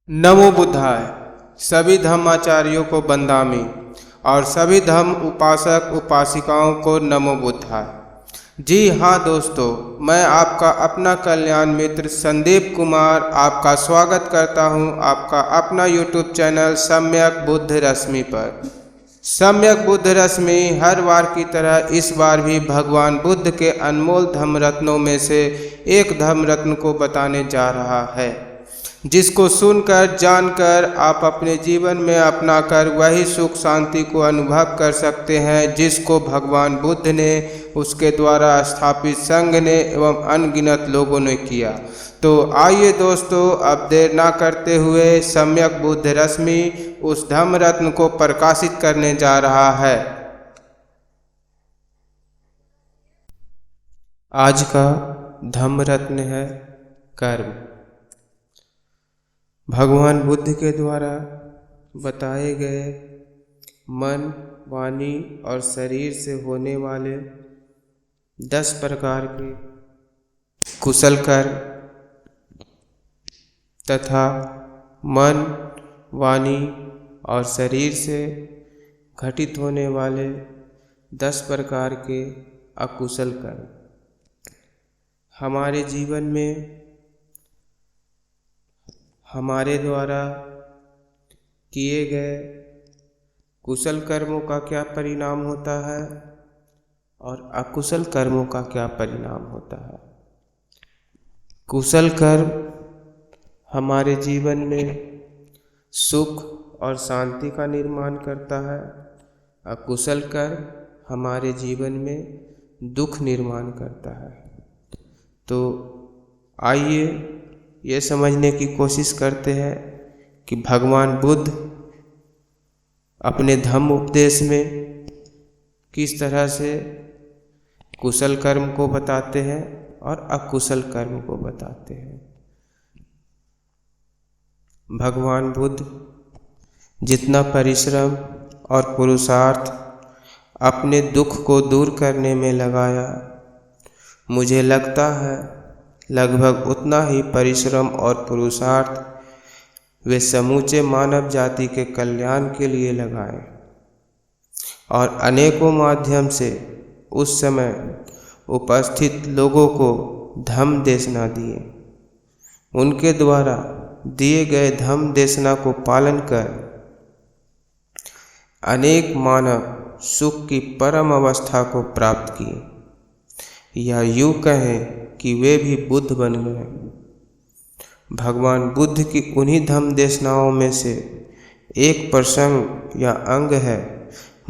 नमो बुद्धाय। सभी धर्माचार्यों को बंदामी और सभी धर्म उपासक उपासिकाओं को नमो बुद्धाय। जी हाँ दोस्तों, मैं आपका अपना कल्याण मित्र संदीप कुमार आपका स्वागत करता हूँ आपका अपना यूट्यूब चैनल सम्यक बुद्ध रश्मि पर। सम्यक बुद्ध रश्मि हर बार की तरह इस बार भी भगवान बुद्ध के अनमोल धर्म रत्नों में से एक धर्म रत्न को बताने जा रहा है, जिसको सुनकर जानकर आप अपने जीवन में अपनाकर वही सुख शांति को अनुभव कर सकते हैं जिसको भगवान बुद्ध ने, उसके द्वारा स्थापित संघ ने एवं अनगिनत लोगों ने किया। तो आइए दोस्तों, अब देर ना करते हुए सम्यक बुद्ध रश्मि उस धम्म रत्न को प्रकाशित करने जा रहा है। आज का धम्म रत्न है कर्म। भगवान बुद्ध के द्वारा बताए गए मन, वाणी और शरीर से होने वाले 10 प्रकार के कुशल कर्म तथा मन, वाणी और शरीर से घटित होने वाले 10 प्रकार के अकुशल कर्म हमारे जीवन में हमारे द्वारा किए गए कुशल कर्मों का क्या परिणाम होता है और अकुशल कर्मों का क्या परिणाम होता है। कुशल कर्म हमारे जीवन में सुख और शांति का निर्माण करता है, अकुशल कर्म हमारे जीवन में दुख निर्माण करता है। तो आइए ये समझने की कोशिश करते हैं कि भगवान बुद्ध अपने धम्म उपदेश में किस तरह से कुशल कर्म को बताते हैं और अकुशल कर्म को बताते हैं। भगवान बुद्ध जितना परिश्रम और पुरुषार्थ अपने दुख को दूर करने में लगाया, मुझे लगता है लगभग उतना ही परिश्रम और पुरुषार्थ वे समूचे मानव जाति के कल्याण के लिए लगाए और अनेकों माध्यम से उस समय उपस्थित लोगों को धम्म देशना दिए। उनके द्वारा दिए गए धम्म देशना को पालन कर अनेक मानव सुख की परम अवस्था को प्राप्त किए, या यूँ कहें कि वे भी बुद्ध बन गए। भगवान बुद्ध की उन्हीं धम्म देशनाओं में से एक प्रसंग या अंग है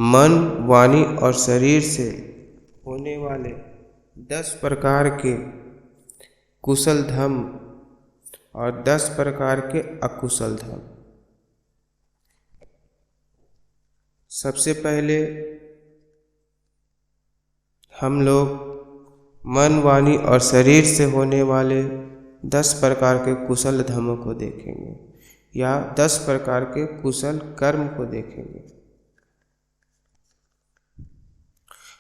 मन, वाणी और शरीर से होने वाले 10 प्रकार के कुशल धम्म और 10 प्रकार के अकुशल धम्म। सबसे पहले हम लोग मन, वाणी और शरीर से होने वाले 10 प्रकार के कुशल धर्मों को देखेंगे या 10 प्रकार के कुशल कर्म को देखेंगे।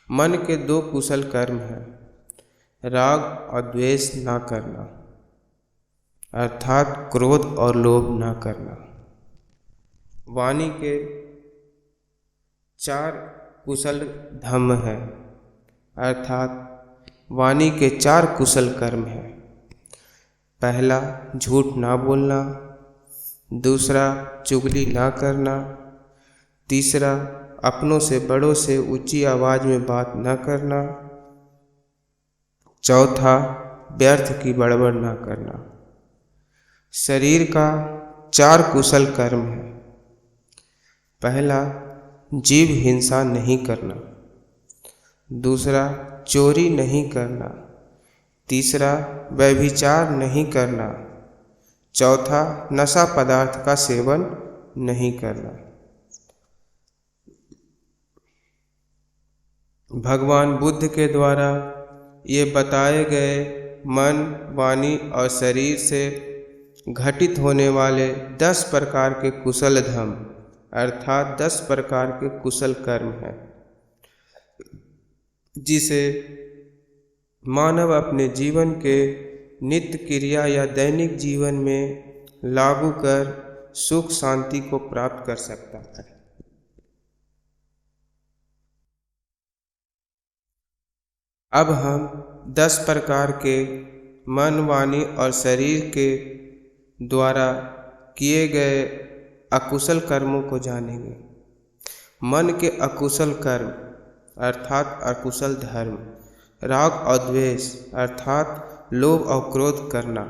मन के 2 कुशल कर्म हैं, राग और द्वेष ना करना, अर्थात क्रोध और लोभ ना करना। वाणी के 4 कुशल धम्म हैं, अर्थात वाणी के 4 कुशल कर्म हैं। पहला झूठ ना बोलना, दूसरा चुगली ना करना, तीसरा अपनों से बड़ों से ऊंची आवाज में बात न करना, चौथा व्यर्थ की बड़बड़ ना करना। शरीर का 4 कुशल कर्म है। पहला जीव हिंसा नहीं करना, दूसरा चोरी नहीं करना, तीसरा व्यभिचार नहीं करना, चौथा नशा पदार्थ का सेवन नहीं करना। भगवान बुद्ध के द्वारा ये बताए गए मन, वाणी और शरीर से घटित होने वाले 10 प्रकार के कुशल धर्म अर्थात 10 प्रकार के कुशल कर्म हैं, जिसे मानव अपने जीवन के नित्य क्रिया या दैनिक जीवन में लागू कर सुख शांति को प्राप्त कर सकता है। अब हम 10 प्रकार के मन, वाणी और शरीर के द्वारा किए गए अकुशल कर्मों को जानेंगे। मन के अकुशल कर्म अर्थात अकुशल धर्म, राग और द्वेष अर्थात लोभ और क्रोध करना।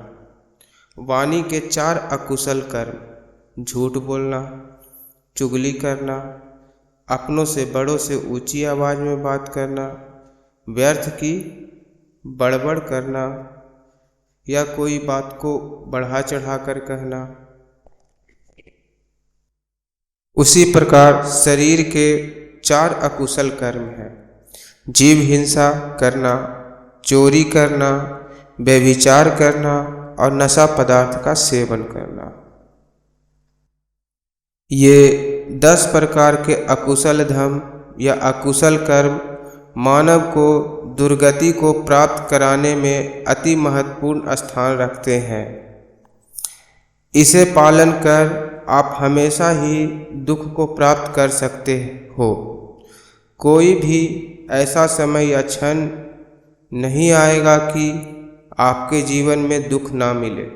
वाणी के 4 अकुशल कर्म, झूठ बोलना, चुगली करना, अपनों से बड़ों से ऊंची आवाज़ में बात करना, व्यर्थ की बड़बड़ करना या कोई बात को बढ़ा चढ़ा कर कहना। उसी प्रकार शरीर के 4 अकुशल कर्म हैं, जीव हिंसा करना, चोरी करना, व्यभिचार करना और नशा पदार्थ का सेवन करना। ये 10 प्रकार के अकुशल धर्म या अकुशल कर्म मानव को दुर्गति को प्राप्त कराने में अति महत्वपूर्ण स्थान रखते हैं। इसे पालन कर आप हमेशा ही दुख को प्राप्त कर सकते हो। कोई भी ऐसा समय या क्षण नहीं आएगा कि आपके जीवन में दुख ना मिले।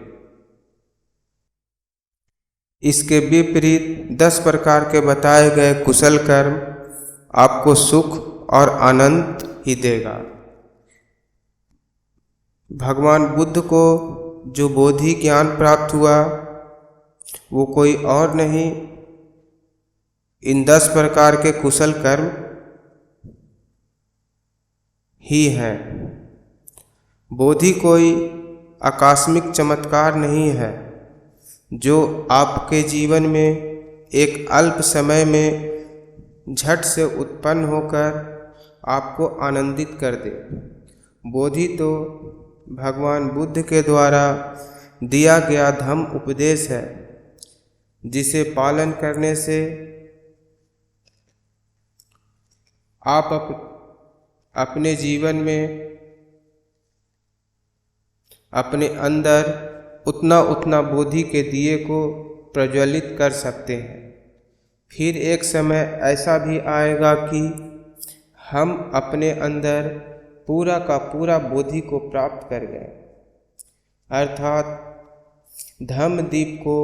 इसके विपरीत 10 प्रकार के बताए गए कुशल कर्म आपको सुख और आनंद ही देगा। भगवान बुद्ध को जो बोधि ज्ञान प्राप्त हुआ वो कोई और नहीं, इन 10 प्रकार के कुशल कर्म ही है। बोधि कोई आकस्मिक चमत्कार नहीं है जो आपके जीवन में एक अल्प समय में झट से उत्पन्न होकर आपको आनंदित कर दे। बोधि तो भगवान बुद्ध के द्वारा दिया गया धम्म उपदेश है, जिसे पालन करने से आप अपने जीवन में अपने अंदर उतना बोधि के दिए को प्रज्वलित कर सकते हैं। फिर एक समय ऐसा भी आएगा कि हम अपने अंदर पूरा का पूरा बोधि को प्राप्त कर गए, अर्थात धम्म दीप को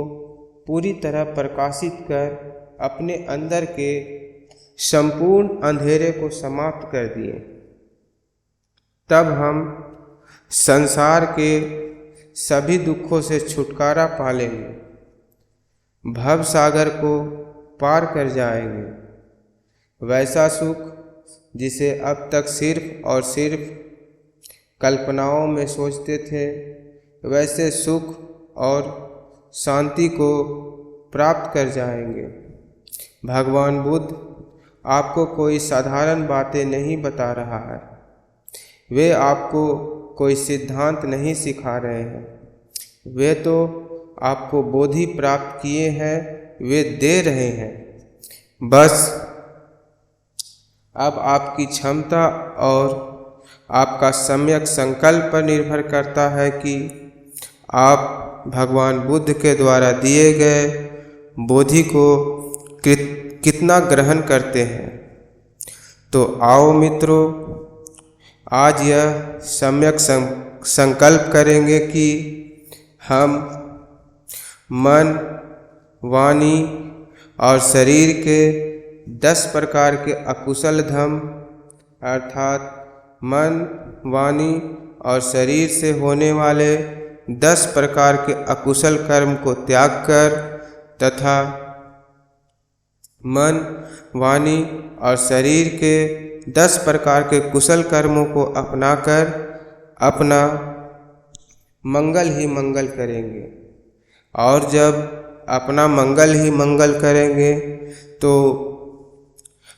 पूरी तरह प्रकाशित कर अपने अंदर के संपूर्ण अंधेरे को समाप्त कर दिए। तब हम संसार के सभी दुखों से छुटकारा पा लेंगे, भव सागर को पार कर जाएंगे। वैसा सुख जिसे अब तक सिर्फ और सिर्फ कल्पनाओं में सोचते थे, वैसे सुख और शांति को प्राप्त कर जाएंगे। भगवान बुद्ध आपको कोई साधारण बातें नहीं बता रहा है, वे आपको कोई सिद्धांत नहीं सिखा रहे हैं, वे तो आपको बोधि प्राप्त किए हैं, वे दे रहे हैं। बस अब आपकी क्षमता और आपका सम्यक संकल्प पर निर्भर करता है कि आप भगवान बुद्ध के द्वारा दिए गए बोधि को कितना ग्रहण करते हैं। तो आओ मित्रों, आज यह सम्यक संकल्प करेंगे कि हम मन, वाणी और शरीर के 10 प्रकार के अकुशल धर्म अर्थात मन, वाणी और शरीर से होने वाले 10 प्रकार के अकुशल कर्म को त्याग कर तथा मन, वाणी और शरीर के 10 प्रकार के कुशल कर्मों को अपनाकर अपना मंगल ही मंगल करेंगे। और जब अपना मंगल ही मंगल करेंगे तो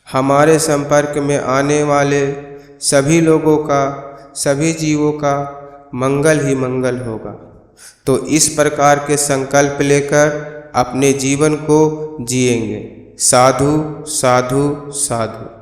हमारे संपर्क में आने वाले सभी लोगों का, सभी जीवों का मंगल ही मंगल होगा। तो इस प्रकार के संकल्प लेकर अपने जीवन को जिएंगे। साधु साधु साधु।